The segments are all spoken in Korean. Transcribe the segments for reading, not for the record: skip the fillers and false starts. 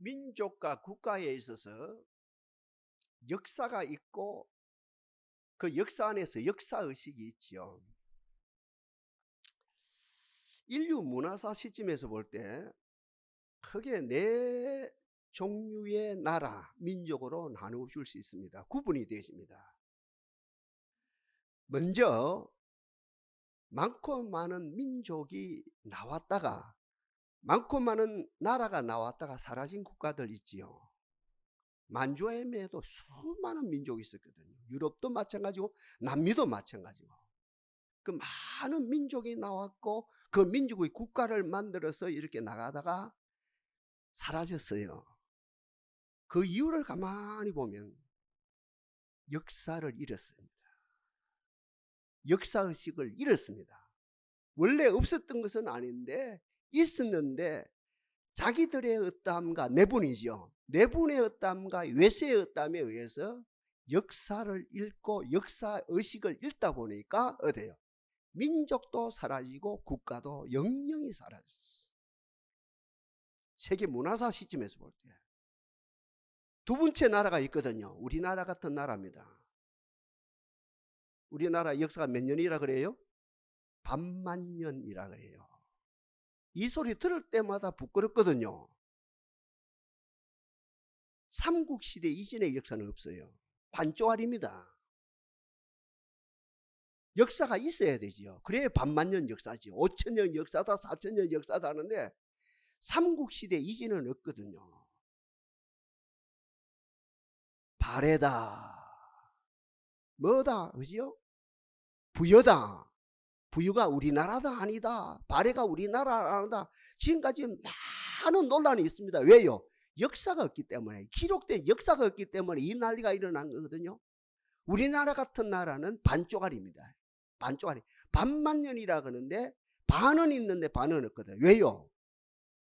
민족과 국가에 있어서 역사가 있고 그 역사 안에서 역사의식이 있지요. 인류 문화사 시점에서 볼 때 크게 네 종류의 나라, 민족으로 나누어 줄 수 있습니다. 구분이 되십니다. 먼저 많고 많은 민족이 나왔다가 많고 많은 나라가 나왔다가 사라진 국가들 있지요. 만주해에도 수많은 민족이 있었거든요. 유럽도 마찬가지고 남미도 마찬가지고. 그 많은 민족이 나왔고 그 민족의 국가를 만들어서 이렇게 나가다가 사라졌어요. 그 이유를 가만히 보면 역사를 잃었습니다. 역사의식을 잃었습니다. 원래 없었던 것은 아닌데 있었는데 자기들의 어떠함과 내분이죠. 내분의 어떠함과 외세의 어떠함에 의해서 역사를 잃고 역사의식을 잃다 보니까 어때요? 민족도 사라지고 국가도 영영이 사라졌어요. 세계 문화사 시점에서 볼 때. 두 번째 나라가 있거든요. 우리나라 같은 나라입니다. 우리나라 역사가 몇 년이라 그래요? 반만년이라 그래요. 이 소리 들을 때마다 부끄럽거든요. 삼국시대 이전의 역사는 없어요. 반쪽알입니다. 역사가 있어야 되지요. 그래야 반만년 역사지. 5천년 역사다 4천년 역사다 하는데 삼국시대 이전은 없거든요. 발해다 뭐다 그지요? 부여다. 부유가 우리나라다 아니다. 발해가 우리나라 아니다. 지금까지 많은 논란이 있습니다. 왜요? 역사가 없기 때문에, 기록된 역사가 없기 때문에 이 난리가 일어난 거거든요. 우리나라 같은 나라는 반쪽알입니다. 반쪽알이. 반만년이라 그러는데 반은 있는데 반은 없거든. 왜요?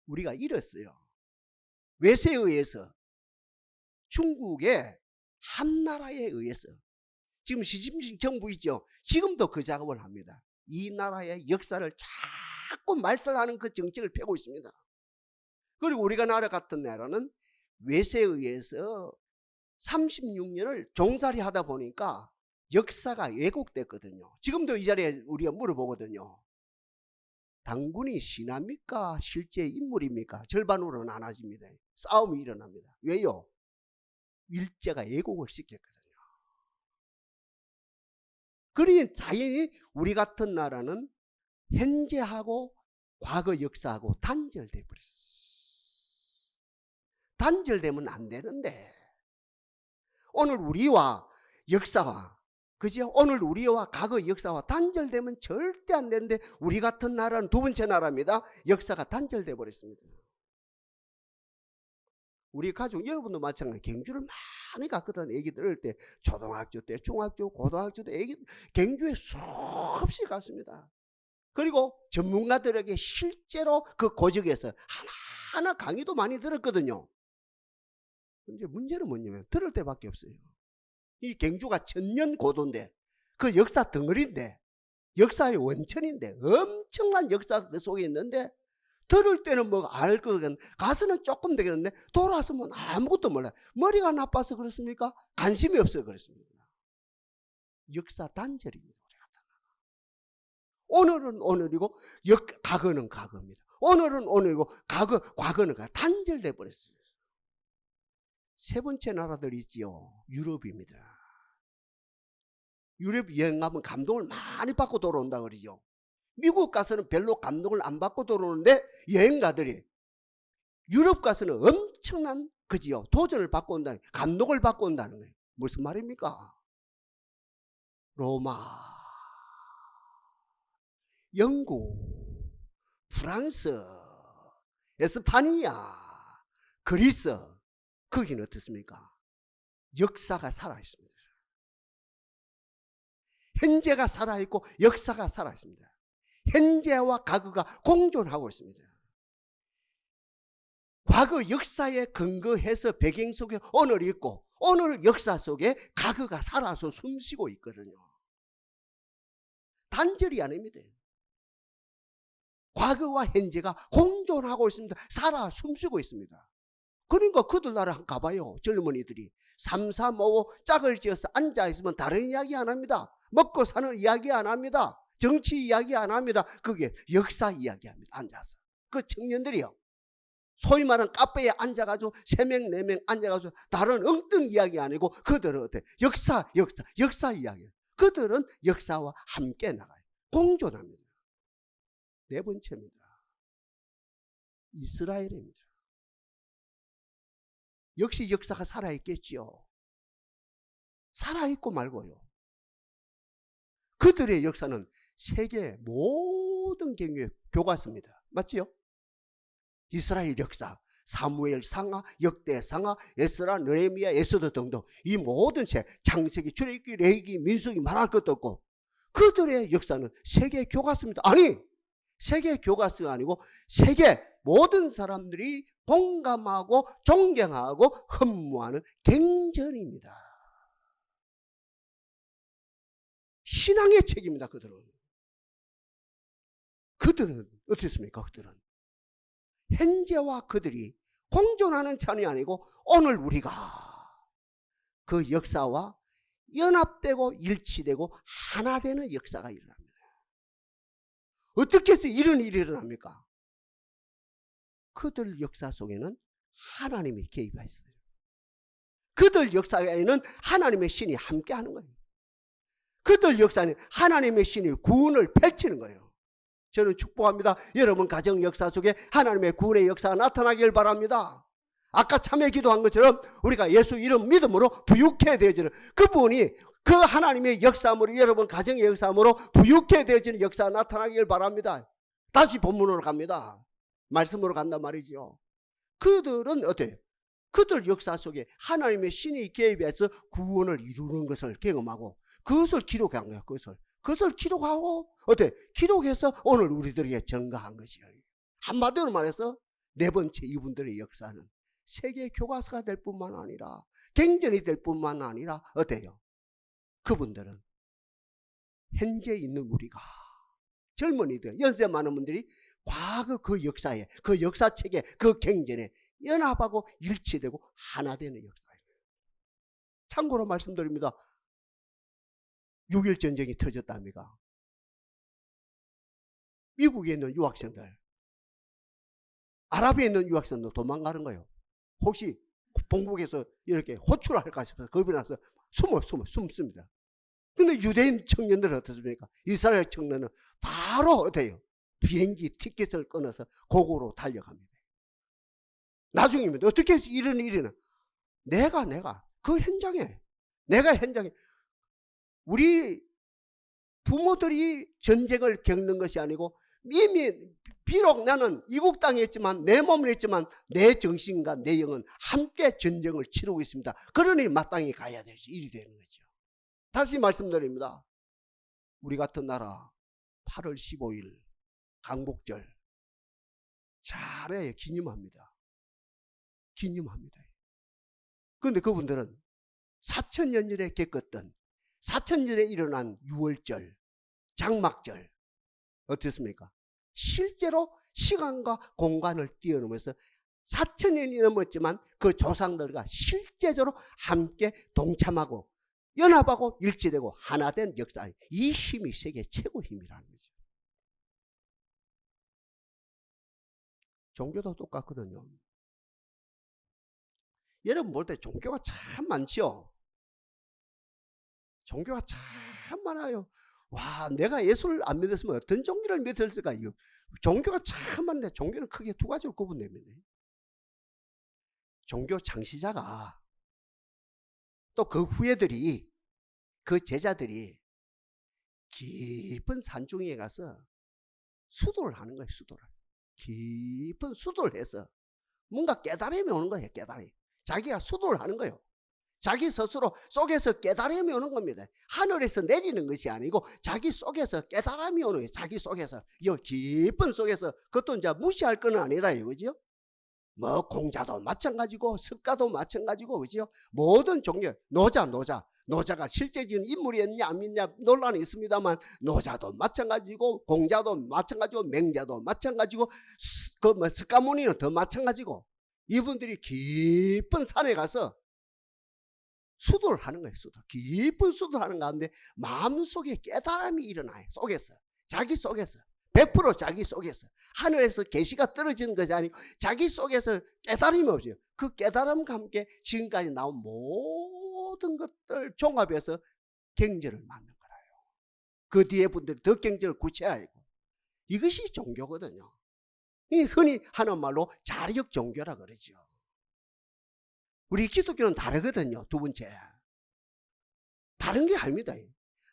우리가 잃었어요. 외세에 의해서, 중국의 한나라에 의해서. 지금 시진핑 정부 있죠. 지금도 그 작업을 합니다. 이 나라의 역사를 자꾸 말살하는 그 정책을 펴고 있습니다. 그리고 우리가 나라 같은 나라는 외세에 의해서 36년을 종살이 하다 보니까 역사가 왜곡됐거든요. 지금도 이 자리에 우리가 물어보거든요. 당군이 신합니까? 실제 인물입니까? 절반으로 나눠집니다. 싸움이 일어납니다. 왜요? 일제가 왜곡을 시켰거든요. 그러니 자연히 우리 같은 나라는 현재하고 과거 역사하고 단절돼 버렸어. 단절되면 안 되는데 오늘 우리와 역사와 그죠? 오늘 우리와 과거 역사와 단절되면 절대 안 되는데 우리 같은 나라는 두 번째 나라입니다. 역사가 단절돼 버렸습니다. 우리 가족 여러분도 마찬가지. 경주를 많이 갔거든. 애기 들을 때 초등학교 때 중학교 고등학교 때 애기 경주에 수없이 갔습니다. 그리고 전문가들에게 실제로 그 고적에서 하나하나 강의도 많이 들었거든요. 근데 문제는 뭐냐면 들을 때밖에 없어요. 이 경주가 천년 고도인데 그 역사 덩어리인데 역사의 원천인데 엄청난 역사가 그 속에 있는데 들을 때는 뭐 알 거건 가서는 조금 되겠는데 돌아서면 아무것도 몰라요. 머리가 나빠서 그렇습니까? 관심이 없어서 그렇습니다. 역사 단절입니다. 오늘은 오늘이고 과거는 과거입니다. 오늘은 오늘이고 과거는 단절돼 버렸어요. 세 번째 나라들 있지요. 유럽입니다. 유럽 여행 가면 감동을 많이 받고 돌아온다 그러죠. 미국 가서는 별로 감동을 안 받고 돌아오는데 여행가들이 유럽 가서는 엄청난 그지요. 도전을 받고 온다는 감동을 받고 온다는 거예요. 무슨 말입니까? 로마, 영국, 프랑스, 에스파니아, 그리스 거기는 어떻습니까? 역사가 살아있습니다. 현재가 살아있고 역사가 살아있습니다. 현재와 과거가 공존하고 있습니다. 과거 역사에 근거해서 배경 속에 오늘이 있고 오늘 역사 속에 과거가 살아서 숨쉬고 있거든요. 단절이 아닙니다. 과거와 현재가 공존하고 있습니다. 살아 숨쉬고 있습니다. 그러니까 그들 나라 가봐요. 젊은이들이 3, 3, 5 짝을 지어서 앉아있으면 다른 이야기 안 합니다. 먹고 사는 이야기 안 합니다. 정치 이야기 안 합니다. 그게 역사 이야기합니다. 앉아서. 그 청년들이요. 소위 말하는 카페에 앉아가지고 3명 4명 앉아가지고 다른 엉뚱 이야기 아니고 그들은 어때? 역사 이야기. 그들은 역사와 함께 나가요. 공존합니다. 네 번째입니다. 이스라엘입니다. 역시 역사가 살아있겠지요. 살아있고 말고요. 그들의 역사는 세계 모든 경우에 교과서입니다. 맞지요? 이스라엘 역사, 사무엘 상하, 역대 상하, 에스라, 느헤미야, 에스더 등등 이 모든 책, 창세기, 출애굽기, 레위기, 민수기 말할 것도 없고 그들의 역사는 세계 교과서입니다. 아니, 세계 교과서가 아니고 세계 모든 사람들이 공감하고 존경하고 흠모하는 경전입니다. 신앙의 책입니다. 그들은 어떻습니까? 그들은 현재와 그들이 공존하는 찬이 아니고 오늘 우리가 그 역사와 연합되고 일치되고 하나 되는 역사가 일어납니다. 어떻게 해서 이런 일이 일어납니까? 그들 역사 속에는 하나님이 개입하셨어요. 그들 역사에는 하나님의 신이 함께하는 거예요. 그들 역사는 하나님의 신이 구원을 펼치는 거예요. 저는 축복합니다. 여러분 가정 역사 속에 하나님의 구원의 역사가 나타나길 바랍니다. 아까 참회 기도한 것처럼 우리가 예수 이름 믿음으로 부유케 되어지는 그분이 그 하나님의 역사함으로 여러분 가정의 역사함으로 부유케 되어지는 역사가 나타나길 바랍니다. 다시 본문으로 갑니다. 말씀으로 간단 말이죠. 그들은 어때요? 그들 역사 속에 하나님의 신이 개입해서 구원을 이루는 것을 경험하고 그것을 기록한 거예요. 그것을 기록하고 어때? 기록해서 오늘 우리들에게 전가한 것이에요. 한마디로 말해서 네 번째 이분들의 역사는 세계 교과서가 될 뿐만 아니라 경전이 될 뿐만 아니라 어때요? 그분들은 현재 있는 우리가 젊은이들, 연세 많은 분들이 과거 그 역사에, 그 역사책에, 그 경전에 연합하고 일치되고 하나 되는 역사예요. 참고로 말씀드립니다. 6.1 전쟁이 터졌답니까? 미국에 있는 유학생들, 아랍에 있는 유학생들 도망가는 거예요. 혹시 본국에서 이렇게 호출할까 싶어서 겁이 나서 숨습니다. 근데 유대인 청년들은 어떻습니까? 이스라엘 청년은 바로 어때요? 비행기 티켓을 끊어서 고국으로 달려갑니다. 나중입니다. 어떻게 해서 이런 일이나 내가 그 현장에 우리 부모들이 전쟁을 겪는 것이 아니고 이미 비록 나는 이국 땅에 있지만 내 몸은 있지만 내 정신과 내 영은 함께 전쟁을 치르고 있습니다. 그러니 마땅히 가야 되지 일이 되는 거죠. 다시 말씀드립니다. 우리 같은 나라 8월 15일 강복절 잘해 기념합니다. 그런데 그분들은 4,000년 전에 겪었던 4,000년 전에 일어난 6월절, 장막절 어떻습니까? 실제로 시간과 공간을 뛰어넘어서 4,000년이 넘었지만 그 조상들과 실제적으로 함께 동참하고 연합하고 일치되고 하나 된 역사, 이 힘이 세계 최고 힘이라는 거죠. 종교도 똑같거든요. 여러분 볼 때 종교가 참 많지요. 종교가 참 많아요. 와, 내가 예수를 안 믿었으면 어떤 종교를 믿었을까? 종교가 참 많은데 종교는 크게 두 가지로 구분됩니다. 종교 창시자가 또 그 후예들이 그 제자들이 깊은 산중에 가서 수도를 하는 거예요. 깊은 수도를 해서 뭔가 깨달음이 오는 거예요. 깨달음이. 자기가 수도를 하는 거예요. 자기 스스로 속에서 깨달음이 오는 겁니다. 하늘에서 내리는 것이 아니고 자기 속에서 깨달음이 오는 거예요. 자기 속에서. 이 깊은 속에서. 그것도 이제 무시할 건 아니다 이거죠. 뭐 공자도 마찬가지고 석가도 마찬가지고 그죠? 모든 종교 노자가 실제적인 인물이었냐 안 있냐 논란이 있습니다만 노자도 마찬가지고 공자도 마찬가지고 맹자도 마찬가지고 그 뭐 석가모니는 더 마찬가지고 이분들이 깊은 산에 가서 수도를 하는 거예요. 수도. 깊은 수도를 하는 가운데 마음속에 깨달음이 일어나요. 속에서. 자기 속에서. 100% 자기 속에서. 하늘에서 계시가 떨어지는 것이 아니고 자기 속에서 깨달음이 없어요. 그 깨달음과 함께 지금까지 나온 모든 것들 종합해서 경전을 만든 거라요. 그 뒤에 분들이 더 경전을 구체화하고. 이것이 종교거든요. 이 흔히 하는 말로 자력 종교라 그러죠. 우리 기독교는 다르거든요. 두 번째. 다른 게 아닙니다.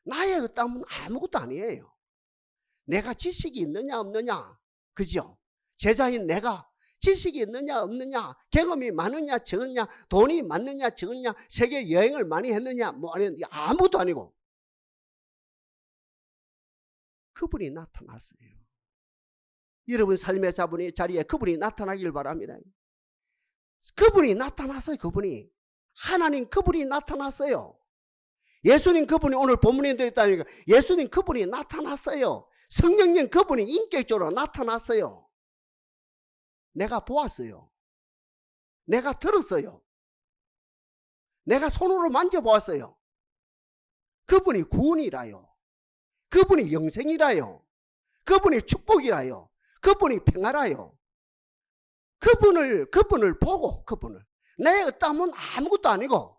나의 의담은 아무것도 아니에요. 내가 지식이 있느냐 없느냐. 그죠? 제자인 내가 지식이 있느냐 없느냐, 경험이 많으냐 적느냐, 돈이 많느냐 적느냐, 세계 여행을 많이 했느냐 뭐 아무것도 아니고 그분이 나타났어요. 여러분 삶의 자리에 그분이 나타나길 바랍니다. 그분이 나타났어요. 그분이 하나님 그분이 나타났어요. 예수님 그분이 오늘 본문에 들어있다니까 예수님 그분이 나타났어요. 성령님 그분이 인격적으로 나타났어요. 내가 보았어요. 내가 들었어요. 내가 손으로 만져보았어요. 그분이 구원이라요. 그분이 영생이라요. 그분이 축복이라요. 그분이 평화라요. 그분을 보고 내 의담은 아무것도 아니고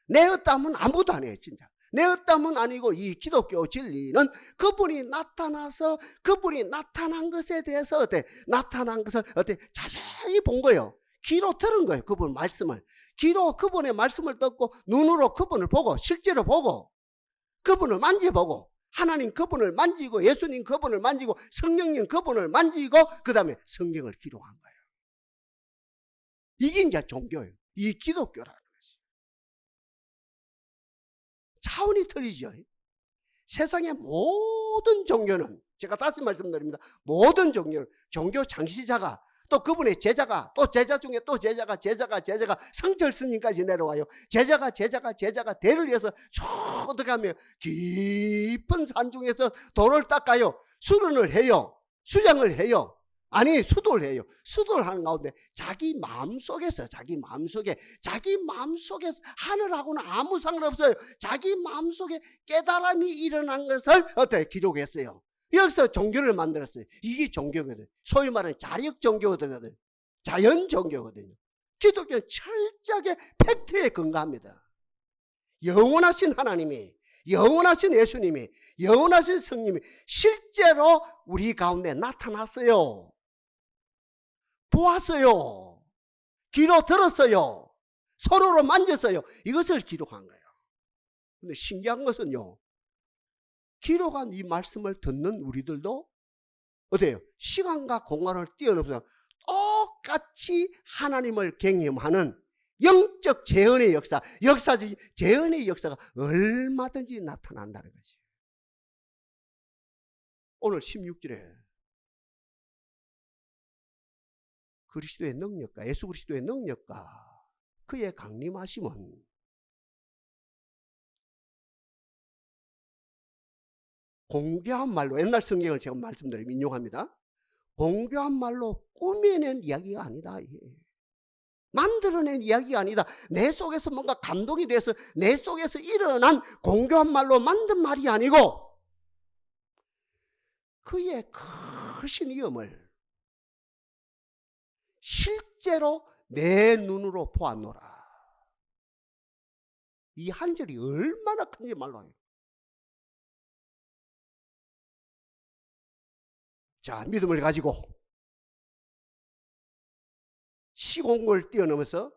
내 의담은 아무것도 아니에요. 진짜 내 의담은 아니고 이 기독교 진리는 그분이 나타나서 그분이 나타난 것에 대해서 나타난 것을 자세히 본 거예요. 귀로 들은 거예요. 그분 말씀을 귀로 그분의 말씀을 듣고 눈으로 그분을 보고 실제로 보고 그분을 만져보고 하나님 그분을 만지고 예수님 그분을 만지고 성령님 그분을 만지고 그 다음에 성경을 기록한 거예요. 이게 이제 종교예요. 이 기독교라는 것이. 차원이 틀리죠. 세상의 모든 종교는 제가 다시 말씀드립니다. 모든 종교는 종교 창시자가 또 그분의 제자가 또 제자 중에 또 제자가 성철 스님까지 내려와요. 제자가 대를 이어서 쭉 어떻게 하면 깊은 산 중에서 돌을 닦아요. 수련을 해요. 수양을 해요. 아니 수도를 해요. 수도를 하는 가운데 자기 마음속에서 하늘하고는 아무 상관없어요. 자기 마음속에 깨달음이 일어난 것을 어떻게 기록했어요. 여기서 종교를 만들었어요. 이게 종교거든요. 소위 말하는 자력 종교거든요. 자연 종교거든요. 기독교는 철저하게 팩트에 근거합니다. 영원하신 하나님이, 영원하신 예수님이, 영원하신 성님이 실제로 우리 가운데 나타났어요. 보았어요. 귀로 들었어요. 손으로 만졌어요. 이것을 기록한 거예요. 근데 신기한 것은요. 기록한 이 말씀을 듣는 우리들도 어때요? 시간과 공간을 뛰어넘어서 똑같이 하나님을 경험하는 영적 재현의 역사, 역사적 재현의 역사가 얼마든지 나타난다는 거지. 오늘 16절에 그리스도의 능력과 예수 그리스도의 능력과 그의 강림하심은 공교한 말로, 옛날 성경을 제가 말씀드리면 인용합니다. 공교한 말로 꾸며낸 이야기가 아니다. 만들어낸 이야기가 아니다. 내 속에서 뭔가 감동이 돼서 내 속에서 일어난 공교한 말로 만든 말이 아니고 그의 크신 위엄을 실제로 내 눈으로 보았노라. 이 한 절이 얼마나 큰지 말로. 자, 믿음을 가지고 시공을 뛰어넘어서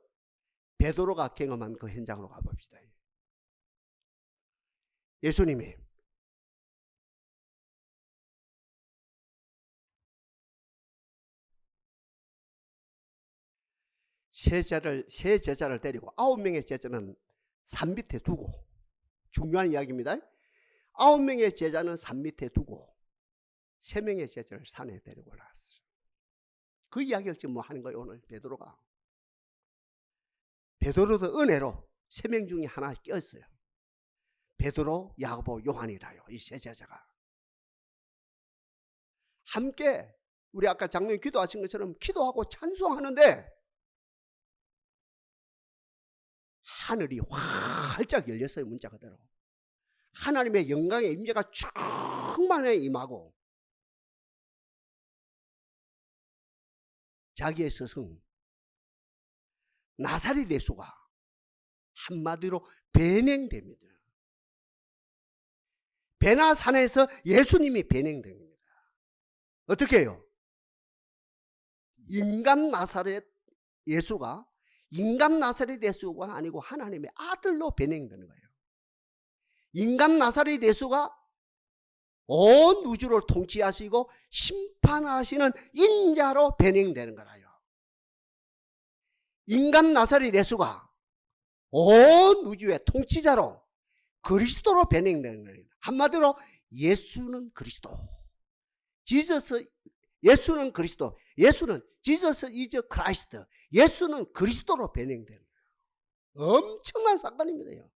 베드로가 경험한 그 현장으로 가봅시다. 예수님이 세 제자를 데리고 9명의 제자는 산 밑에 두고, 중요한 이야기입니다. 9명의 제자는 산 밑에 두고 3명의 제자를 산에 데리고 올라갔어요. 그 이야기를 지금 뭐 하는 거예요. 오늘 베드로가. 베드로도 은혜로 3명 중에 하나 꼈어요. 베드로, 야고보, 요한이라요. 이 세 제자가 함께 우리 아까 장로님 기도하신 것처럼 기도하고 찬송하는데 하늘이 활짝 열렸어요. 문자 그대로. 하나님의 영광의 임재가 충만하게 임하고 자기의 스승 나사렛 예수가 한마디로 변행됩니다. 베나산에서 예수님이 변행됩니다. 어떻게 해요? 인간 나사렛 예수가 아니고 하나님의 아들로 변행되는 거예요. 인간 나사렛 예수가 온 우주를 통치하시고 심판하시는 인자로 변행되는 거라요. 인간 나사렛 예수가 온 우주의 통치자로 그리스도로 변행되는 거예요. 한마디로 예수는 그리스도. 예수는 그리스도. 예수는 Jesus is Christ. 예수는 그리스도로 변행되는 거예요. 엄청난 사건입니다.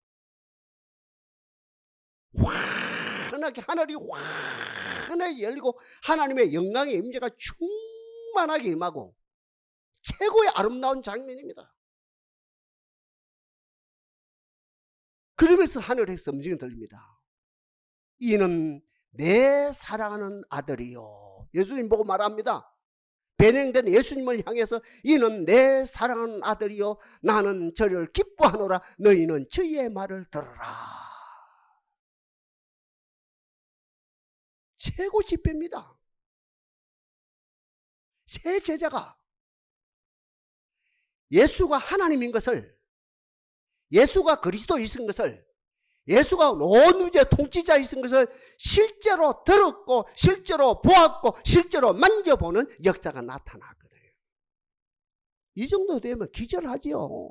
환하게 하늘이 환하게 열리고 하나님의 영광의 임재가 충만하게 임하고 최고의 아름다운 장면입니다. 그러면서 하늘에서 음성이 들립니다. 이는 내 사랑하는 아들이요. 예수님 보고 말합니다. 변행된 예수님을 향해서 이는 내 사랑하는 아들이요 나는 저를 기뻐하노라. 너희는 저의 말을 들으라. 최고 집회입니다. 새 제자가 예수가 하나님인 것을, 예수가 그리스도이신 것을, 예수가 온 우주의 통치자이신 것을 실제로 들었고 실제로 보았고 실제로 만져보는 역사가 나타나거든요. 이 정도 되면 기절하지요.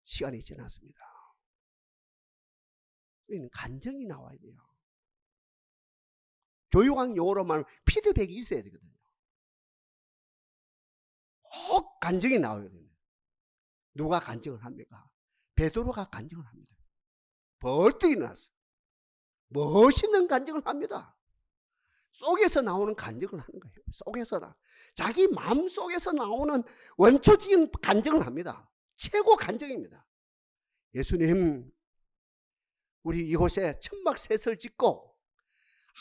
시간이 지났습니다. 우리는 간증이 나와야 돼요. 교육학 용어로 말하면 피드백이 있어야 되거든요. 꼭 간증이 나와야 돼요. 누가 간증을 합니까? 베드로가 간증을 합니다. 벌떡 일어났어. 멋있는 간증을 합니다. 속에서 나오는 간증을 하는 거예요. 속에서 자기 마음 속에서 나오는 원초적인 간증을 합니다. 최고 간증입니다. 예수님, 우리 이곳에 천막셋을 짓고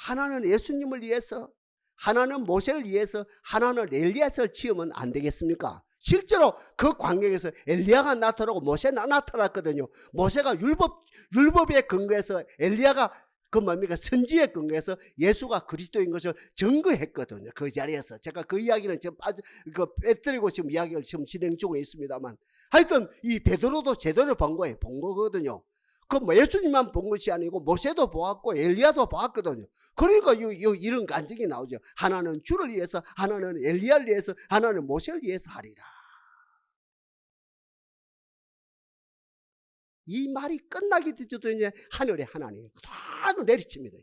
하나는 예수님을 위해서, 하나는 모세를 위해서, 하나는 엘리야를 지으면 안 되겠습니까? 실제로 그 광경에서 엘리야가 나타나고 모세가 나타났거든요. 모세가 율법에 근거해서 엘리야가 그 뭡니까? 선지에 근거해서 예수가 그리스도인 것을 증거했거든요. 그 자리에서. 제가 그 이야기는 지금 빼뜨리고 지금 이야기를 지금 진행 중에 있습니다만, 하여튼 이 베드로도 제대로 본 거거든요. 그 예수님만 본 것이 아니고 모세도 보았고 엘리야도 보았거든요. 그러니까 이런 간증이 나오죠. 하나는 주를 위해서, 하나는 엘리야를 위해서, 하나는 모세를 위해서 하리라. 이 말이 끝나기 전에 이제 하늘의 하나님이 다 내리칩니다.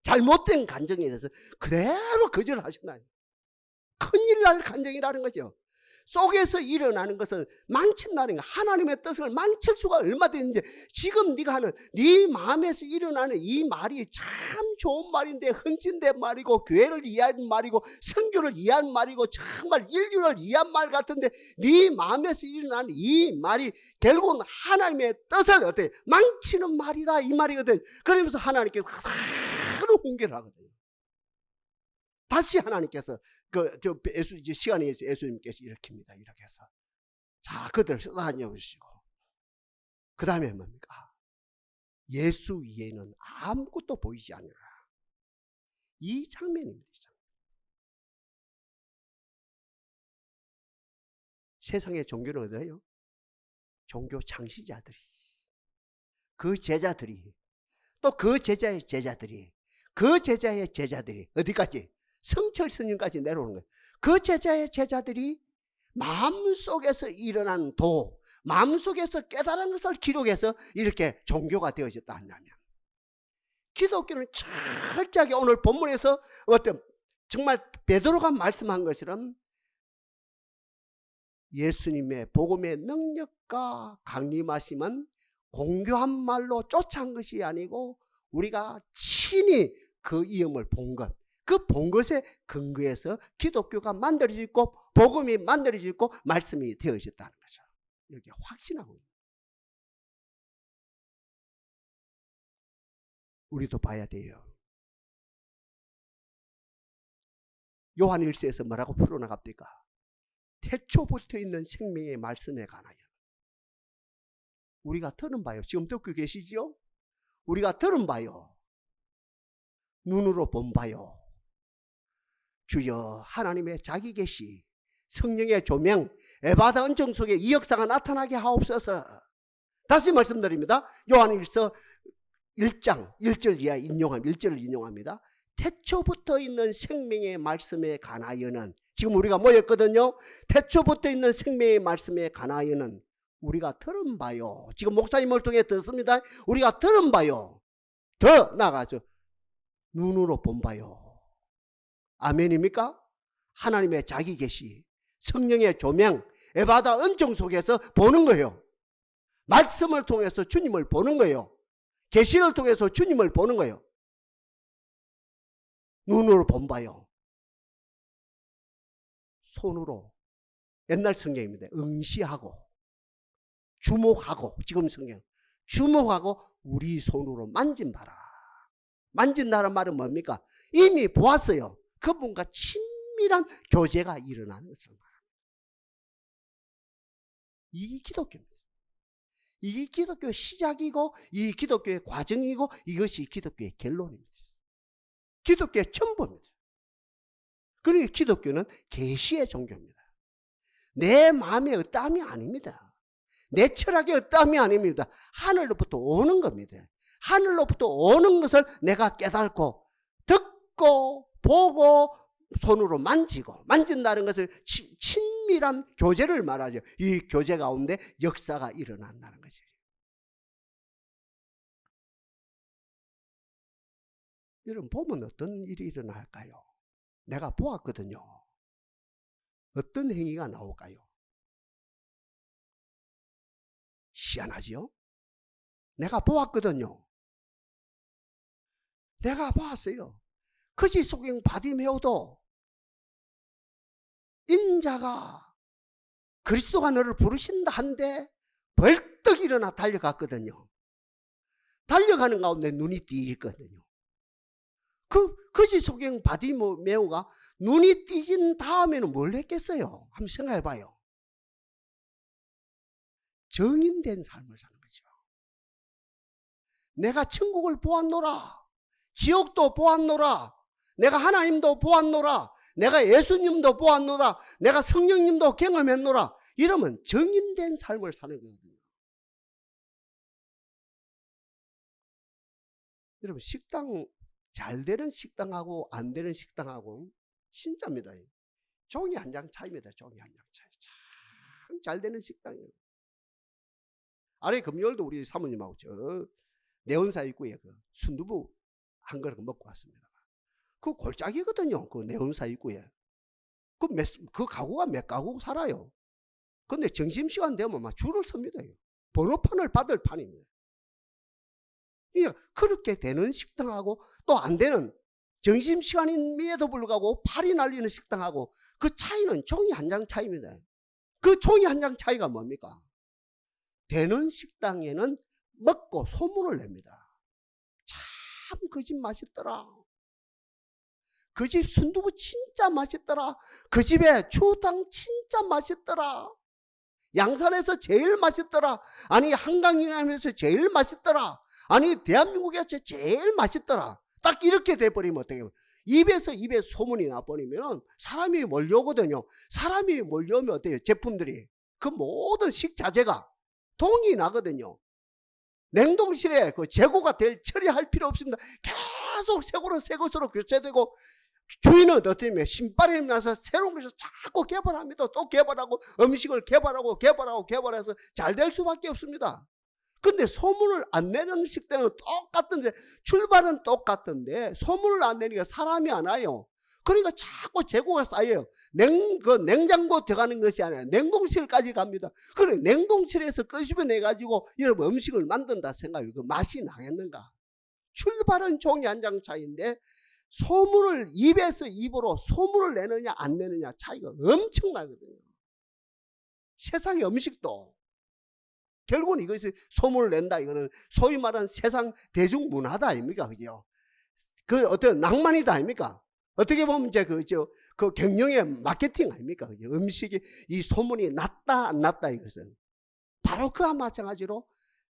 잘못된 간증에 대해서 그대로 거절하신다니. 큰일 날 간증이라는 거죠. 속에서 일어나는 것은 망친다는 거. 하나님의 뜻을 망칠 수가 얼마든지. 지금 네가 하는 네 마음에서 일어나는 이 말이 참 좋은 말인데, 헌신된 말이고 교회를 위한 말이고 선교를 위한 말이고 정말 인류를 위한 말 같은데, 네 마음에서 일어나는 이 말이 결국은 하나님의 뜻을 어때 망치는 말이다, 이 말이거든. 그러면서 하나님께서 하루 훈계를 하거든요. 다시 하나님께서 시간에 예수님께서 일으킵니다. 이렇게 해서 자, 그들을 쏟아내주시고 그 다음에 뭡니까? 예수 위에는 아무것도 보이지 않으라. 이 장면입니다. 세상의 종교는 어디예요? 종교 창시자들이, 그 제자들이, 또 그 제자의 제자들이, 그 제자의 제자들이 어디까지? 성철 스님까지 내려오는 거예요. 그 제자의 제자들이 마음속에서 일어난 마음속에서 깨달은 것을 기록해서 이렇게 종교가 되어졌다 한다면, 기독교는 철저하게 오늘 본문에서 정말 베드로가 말씀한 것처럼 예수님의 복음의 능력과 강림하심은 공교한 말로 쫓아온 것이 아니고 우리가 친히 그 이음을 본 것, 그 본 것에 근거해서 기독교가 만들어지고 복음이 만들어지고 말씀이 되어졌다는 거죠. 이렇게 확신하고 있는. 우리도 봐야 돼요. 요한 1서에서 뭐라고 풀어나갑니까? 태초부터 있는 생명의 말씀에 관하여. 우리가 들은 바요. 지금 듣고 계시죠? 우리가 들은 바요. 눈으로 본 바요. 주여 하나님의 자기 계시, 성령의 조명, 에바다 은총 속에 이 역사가 나타나게 하옵소서. 다시 말씀드립니다. 요한 1서 1장 1절 이하 1절을 인용합니다. 태초부터 있는 생명의 말씀에 관하여는, 지금 우리가 모였거든요. 태초부터 있는 생명의 말씀에 관하여는 우리가 들은 바요. 지금 목사님을 통해 듣습니다. 우리가 들은 바요. 더 나아가죠. 눈으로 본 바요. 아멘입니까? 하나님의 자기 계시, 성령의 조명, 에바다 은총 속에서 보는 거예요. 말씀을 통해서 주님을 보는 거예요. 계시를 통해서 주님을 보는 거예요. 눈으로 본 바요. 손으로, 옛날 성경입니다. 응시하고 주목하고, 지금 성경 주목하고 우리 손으로 만진 바라. 만진다는 말은 뭡니까? 이미 보았어요. 그분과 친밀한 교제가 일어나는 것을 말합니다. 이게 기독교입니다. 이게 기독교의 시작이고, 이 기독교의 과정이고, 이것이 기독교의 결론입니다. 기독교의 전부입니다. 그러니까 기독교는 계시의 종교입니다. 내 마음의 의담이 아닙니다. 내 철학의 의담이 아닙니다. 하늘로부터 오는 겁니다. 하늘로부터 오는 것을 내가 깨닫고 듣고 보고 손으로 만지고, 만진다는 것을 친밀한 교제를 말하죠. 이 교제 가운데 역사가 일어난다는 것이에요. 여러분, 보면 어떤 일이 일어날까요? 내가 보았거든요. 어떤 행위가 나올까요? 희한하지요? 내가 보았거든요. 내가 보았어요. 거짓 소경 바디메오도 인자가 그리스도가 너를 부르신다 한데 벌떡 일어나 달려갔거든요. 달려가는 가운데 눈이 띄거든요. 그 거짓 소경 바디메오가 눈이 띄진 다음에는 뭘 했겠어요? 한번 생각해 봐요. 정인된 삶을 사는 거죠. 내가 천국을 보았노라, 지옥도 보았노라, 내가 하나님도 보았노라, 내가 예수님도 보았노라, 내가 성령님도 경험했노라, 이러면 정인된 삶을 사는 거거든요. 여러분, 식당, 잘 되는 식당하고 안 되는 식당하고 진짜입니다. 종이 한 장 차이입니다. 종이 한 장 차이. 참 잘 되는 식당이에요. 아래 금요일도 우리 사모님하고 저 내원사 입구에 그 순두부 한 그릇 먹고 왔습니다. 그 골짜기거든요. 그 내원사 입구에. 그 가구가 몇 가구 살아요. 근데 점심시간 되면 막 줄을 섭니다. 번호판을 받을 판입니다. 그러니까 그렇게 되는 식당하고 또 안 되는, 점심시간임에도 불구하고 팔이 날리는 식당하고 그 차이는 종이 한 장 차이입니다. 그 종이 한 장 차이가 뭡니까? 되는 식당에는 먹고 소문을 냅니다. 참 그 집 맛있더라. 그 집 순두부 진짜 맛있더라. 그 집에 추어탕 진짜 맛있더라. 양산에서 제일 맛있더라. 아니 한강이라면서 제일 맛있더라. 아니 대한민국에서 제일 맛있더라. 딱 이렇게 돼버리면 어떻게 해요? 입에서 입에 소문이 나버리면 사람이 몰려오거든요. 사람이 몰려오면 어때요? 제품들이, 그 모든 식자재가 동이 나거든요. 냉동실에 그 재고가 처리할 필요 없습니다. 계속 새 것으로 교체되고, 주인은 어떻게 신발이 나서 새로운 것을 자꾸 개발합니다. 또 개발하고 음식을 개발해서 잘 될 수밖에 없습니다. 근데 소문을 안 내는 식당은 똑같은데, 출발은 똑같은데 소문을 안 내니까 사람이 안 와요. 그러니까 자꾸 재고가 쌓여요. 냉장고 들어가는 것이 아니라 냉동실까지 갑니다. 그래, 냉동실에서 끄집어내가지고 여러분 음식을 만든다 생각해요. 그 맛이 나겠는가? 출발은 종이 한 장 차이인데 소문을 입에서 입으로 소문을 내느냐 안 내느냐 차이가 엄청나거든요. 세상의 음식도 결국은 이것이 소문을 낸다. 이거는 소위 말하는 세상 대중문화다 아닙니까? 그죠? 그 어떤 낭만이다 아닙니까? 어떻게 보면 이제 그 경영의 마케팅 아닙니까? 그죠? 음식이 이 소문이 났다 안 났다 이것은 바로 그와 마찬가지로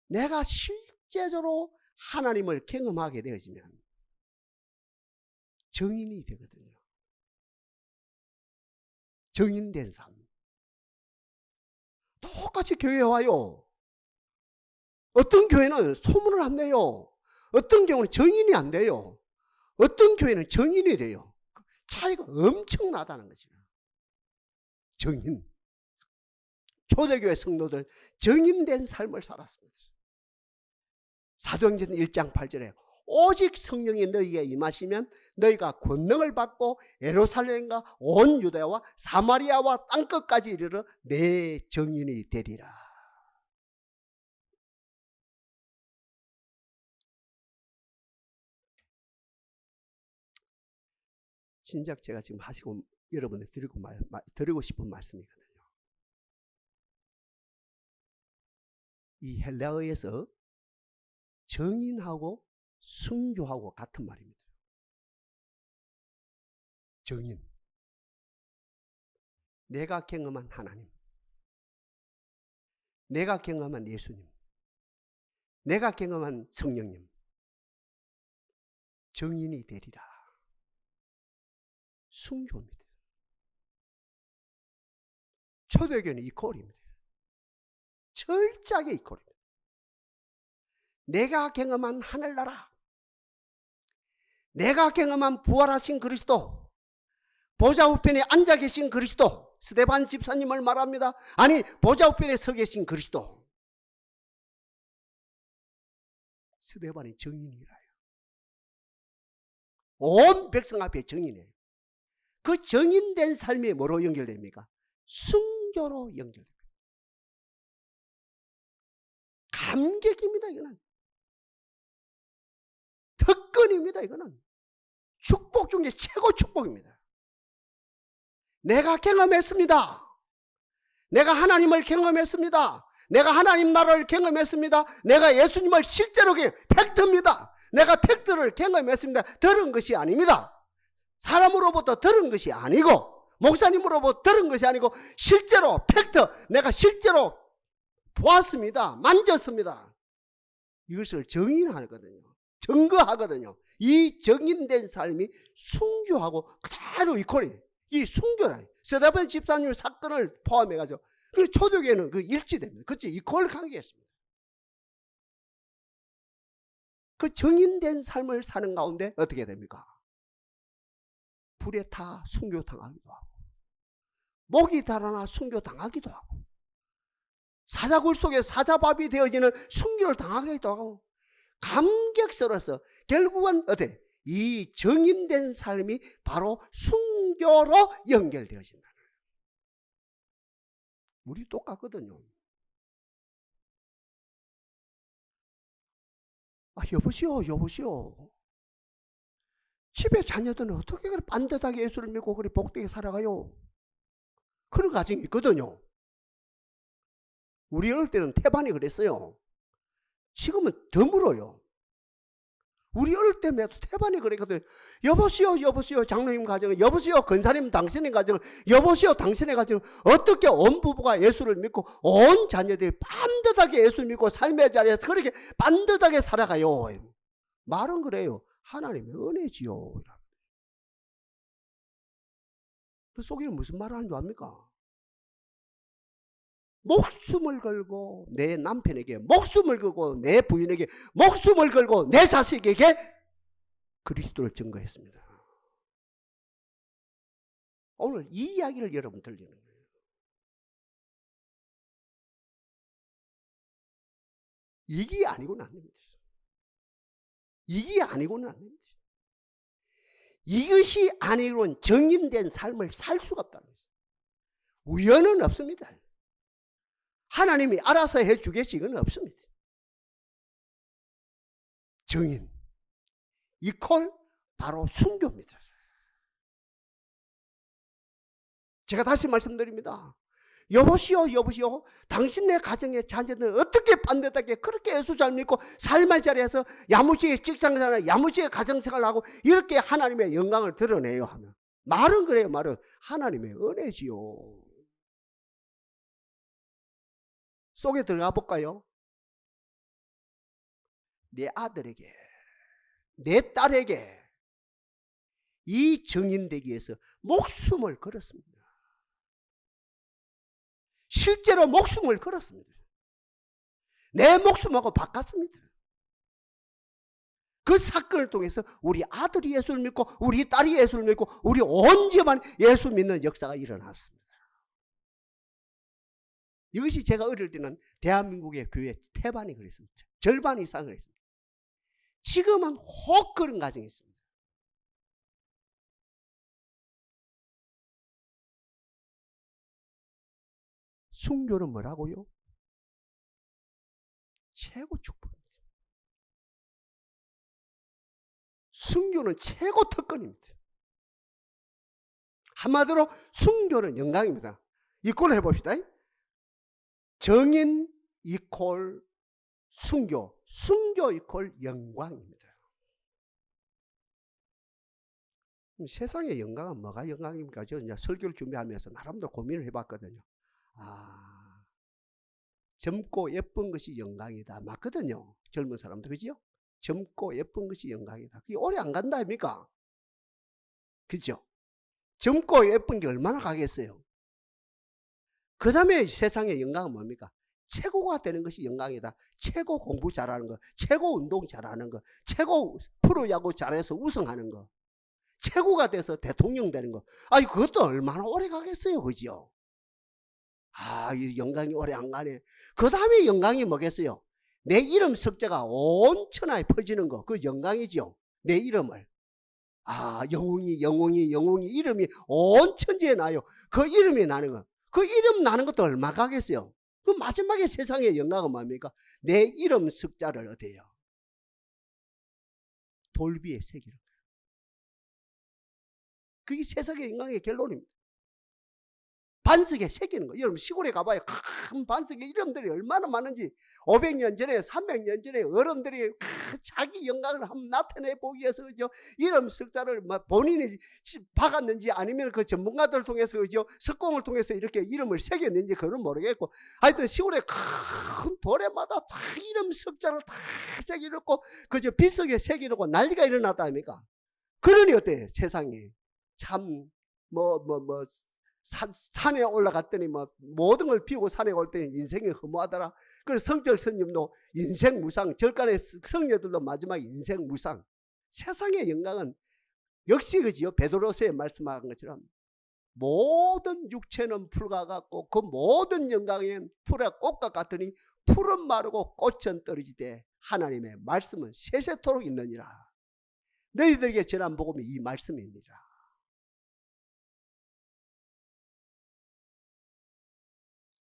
내가 실제적으로 하나님을 경험하게 되어지면 정인이 되거든요. 정인된 삶. 똑같이 교회에 와요. 어떤 교회는 소문을 안 내요. 어떤 경우는 정인이 안 돼요. 어떤 교회는 정인이 돼요. 차이가 엄청나다는 거죠. 정인. 초대교회 성도들 정인된 삶을 살았습니다. 사도행전 1장 8절에 오직 성령이 너희에게 임하시면 너희가 권능을 받고 예루살렘과 온 유대와 사마리아와 땅끝까지 이르러 내 정인이 되리라. 진작 제가 지금 하시고 여러분들 드리고 싶은 말씀이거든요. 이 헬라어에서 정인하고 순교하고 같은 말입니다. 정인. 내가 경험한 하나님. 내가 경험한 예수님. 내가 경험한 성령님. 정인이 되리라. 순교입니다. 초대교회는 이 꼴입니다. 철저하게 이 꼴입니다. 내가 경험한 하늘나라, 내가 경험한 부활하신 그리스도, 보좌 우편에 앉아 계신 그리스도, 스데반 집사님을 말합니다. 아니 보좌 우편에 서 계신 그리스도. 스데반이 정인이라요. 온 백성 앞에 정인이에요. 그 정인된 삶이 뭐로 연결됩니까? 순교로 연결됩니다. 감격입니다. 이거는 특권입니다. 이거는 축복 중에 최고 축복입니다. 내가 경험했습니다. 내가 하나님을 경험했습니다. 내가 하나님 나라를 경험했습니다. 내가 예수님을 실제로 팩트입니다. 내가 팩트를 경험했습니다. 들은 것이 아닙니다. 사람으로부터 들은 것이 아니고 목사님으로부터 들은 것이 아니고 실제로 팩트, 내가 실제로 보았습니다. 만졌습니다. 이것을 정인하거든요. 증거하거든요. 이 정인된 삶이 순교하고 그대로 이퀄이 이 순교라. 스데반 집사님 사건을 포함해가지고 그 초대교회는 그 일치됩니다. 그렇죠? 이퀄 관계였습니다. 그 정인된 삶을 사는 가운데 어떻게 됩니까? 불에 타 순교당하기도 하고 목이 달아나 순교당하기도 하고 사자굴 속에 사자밥이 되어지는 순교를 당하기도 하고 감격스러워서 결국은 어때? 이 정인된 삶이 바로 순교로 연결되어진다. 우리 똑같거든요. 여보시오. 집에 자녀들은 어떻게 그렇게 반듯하게 예수를 믿고 그렇게 복되게 살아가요? 그런 가정이 있거든요. 우리 어릴 때는 태반이 그랬어요. 지금은 더 물어요. 우리 어릴 때면 태반이 그랬거든요. 여보시오 장로님 가정은, 여보시오 권사님 당신의 가정은, 여보시오 당신의 가정은 어떻게 온 부부가 예수를 믿고 온 자녀들이 반듯하게 예수를 믿고 삶의 자리에서 그렇게 반듯하게 살아가요. 말은 그래요. 하나님의 은혜지요. 그 속에 무슨 말을 하는 줄 압니까? 목숨을 걸고 내 남편에게, 목숨을 걸고 내 부인에게, 목숨을 걸고 내 자식에게 그리스도를 증거했습니다. 오늘 이 이야기를 여러분 들리는 거예요. 이게 아니고는 안 됩니다. 이게 아니고는 안 됩니다. 이것이 아니고는 정인된 삶을 살 수가 없다는 거죠. 우연은 없습니다. 하나님이 알아서 해주겠지 이건 없습니다. 정인 이퀄 바로 순교입니다. 제가 다시 말씀드립니다. 여보시오, 여보시오. 당신네 가정의 자녀들 어떻게 반듯하게 그렇게 예수 잘 믿고 삶의 자리에서 야무지게 직장생활, 야무지게 가정생활하고 이렇게 하나님의 영광을 드러내요 하면 말은 그래요. 말은 하나님의 은혜지요. 속에 들어가 볼까요? 내 아들에게, 내 딸에게 이 정인 되기 위해서 목숨을 걸었습니다. 실제로 목숨을 걸었습니다. 내 목숨하고 바꿨습니다. 그 사건을 통해서 우리 아들이 예수를 믿고 우리 딸이 예수를 믿고 우리 온 집안 예수 믿는 역사가 일어났습니다. 이것이 제가 어릴 때는 대한민국의 교회 태반이 그랬습니다. 절반 이상을 했습니다. 지금은 혹 그런 가정이 있습니다. 순교는 뭐라고요? 최고 축복입니다. 순교는 최고 특권입니다. 한마디로 순교는 영광입니다. 이꼴로 해봅시다. 정인 이퀄 순교, 순교 이퀄 영광입니다. 세상의 영광은 뭐가 영광입니까? 저 이제 설교를 준비하면서 나름대로 고민을 해봤거든요. 젊고 예쁜 것이 영광이다. 맞거든요. 젊은 사람들, 그죠? 젊고 예쁜 것이 영광이다. 그게 오래 안 간다 아닙니까? 그죠? 젊고 예쁜 게 얼마나 가겠어요? 그 다음에 세상의 영광은 뭡니까? 최고가 되는 것이 영광이다. 최고 공부 잘하는 거, 최고 운동 잘하는 거, 최고 프로야구 잘해서 우승하는 거, 최고가 돼서 대통령 되는 거. 아니, 그것도 얼마나 오래 가겠어요. 그죠? 이 영광이 오래 안 가네. 그 다음에 영광이 뭐겠어요? 내 이름 석자가 온 천하에 퍼지는 거, 그 영광이죠. 내 이름을. 영웅이 이름이 온 천지에 나요. 그 이름이 나는 거. 그 이름 나는 것도 얼마 가겠어요? 그 마지막에 세상의 영광은 뭡니까? 내 이름 석자를 어때요? 돌비에 새기는 거예요. 그게 세상의 영광의 결론입니다. 반석에 새기는 거예요. 여러분 시골에 가봐요. 큰 반석에 이름들이 얼마나 많은지. 500년 전에 300년 전에 어른들이 자기 영광을 한번 나타내 보기 위해서 그죠? 이름 석자를 본인이 박았는지 아니면 그 전문가들을 통해서 그죠? 석공을 통해서 이렇게 이름을 새겼는지 그건 모르겠고, 하여튼 시골에 큰 도래마다 다 이름 석자를 다 새기놓고 그저 빗속에 새기놓고 난리가 일어났다 아닙니까? 그러니 어때요? 세상이 참 산에 올라갔더니 모든 걸 피우고 산에 올 때 인생이 허무하더라. 그래서 성철 스님도 인생 무상, 절간의 성녀들도 마지막에 인생 무상. 세상의 영광은 역시 그지요. 베드로서에 말씀한 것처럼 모든 육체는 풀과 같고 그 모든 영광엔 풀의 꽃과 같으니 풀은 마르고 꽃은 떨어지되 하나님의 말씀은 세세토록 있느니라. 너희들에게 전한 복음이 이 말씀이니라.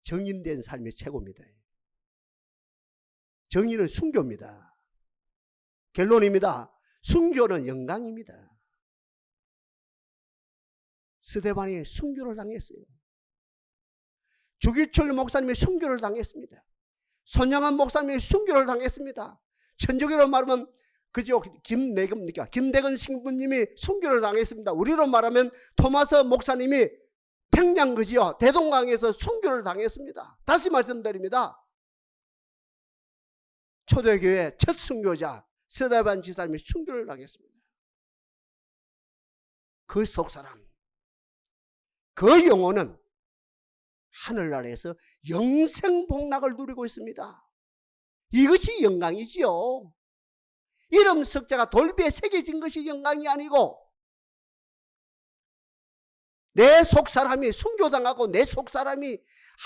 정인된 삶이 최고입니다. 정인은 순교입니다. 결론입니다. 순교는 영광입니다. 스데반이 순교를 당했어요. 주기철 목사님이 순교를 당했습니다. 손양한 목사님이 순교를 당했습니다. 천주교로 말하면 그죠? 김대근 신부님이 순교를 당했습니다. 우리로 말하면 토마스 목사님이 평양 그지요? 대동강에서 순교를 당했습니다. 다시 말씀드립니다. 초대교회 첫 순교자 스데반 지사님이 순교를 당했습니다. 그 속사람, 그 영혼은 하늘나라에서 영생복락을 누리고 있습니다. 이것이 영광이지요. 이름 석자가 돌비에 새겨진 것이 영광이 아니고 내 속사람이 순교당하고 내 속사람이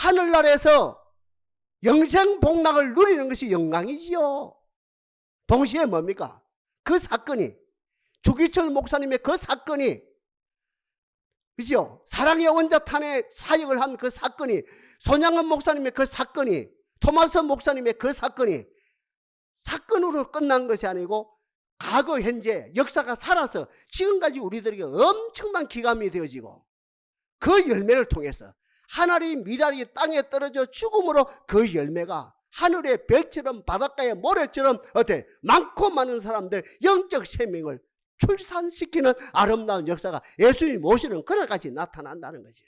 하늘나라에서 영생복락을 누리는 것이 영광이지요. 동시에 뭡니까? 그 사건이, 주기철 목사님의 그 사건이, 그죠? 사랑의 원자탄의 사역을 한 그 사건이, 손양은 목사님의 그 사건이, 토마스 목사님의 그 사건이 사건으로 끝난 것이 아니고 과거, 현재, 역사가 살아서 지금까지 우리들에게 엄청난 기감이 되어지고 그 열매를 통해서 하나님 미달이 땅에 떨어져 죽음으로 그 열매가 하늘의 별처럼 바닷가의 모래처럼 어때 많고 많은 사람들 영적 생명을 출산시키는 아름다운 역사가 예수님이 모시는 그날까지 나타난다는 거지.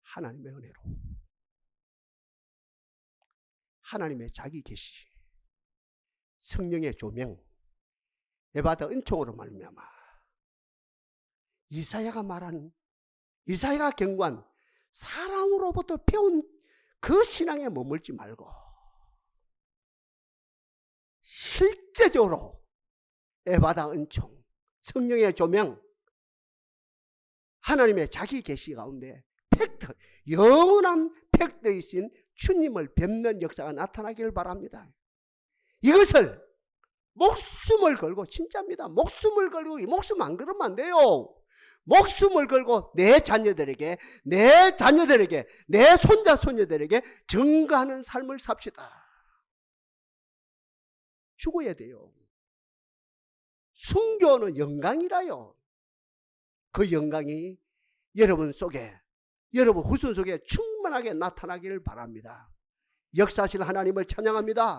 하나님의 은혜로, 하나님의 자기 계시, 성령의 조명, 에바다 은총으로 말미암아 이사야가 말한, 이사야가 경고한 사랑으로부터 배운 그 신앙에 머물지 말고 실제적으로 에바다 은총, 성령의 조명, 하나님의 자기 계시 가운데 팩트, 영원한 팩트이신 주님을 뵙는 역사가 나타나기를 바랍니다. 이것을 목숨을 걸고, 진짜입니다. 목숨을 걸고, 목숨 안 걸으면 안 돼요. 목숨을 걸고 내 자녀들에게, 내 손자 손녀들에게 증거하는 삶을 삽시다. 죽어야 돼요. 순교는 영광이라요. 그 영광이 여러분 속에, 여러분 후손 속에 충만하게 나타나기를 바랍니다. 역사하실 하나님을 찬양합니다.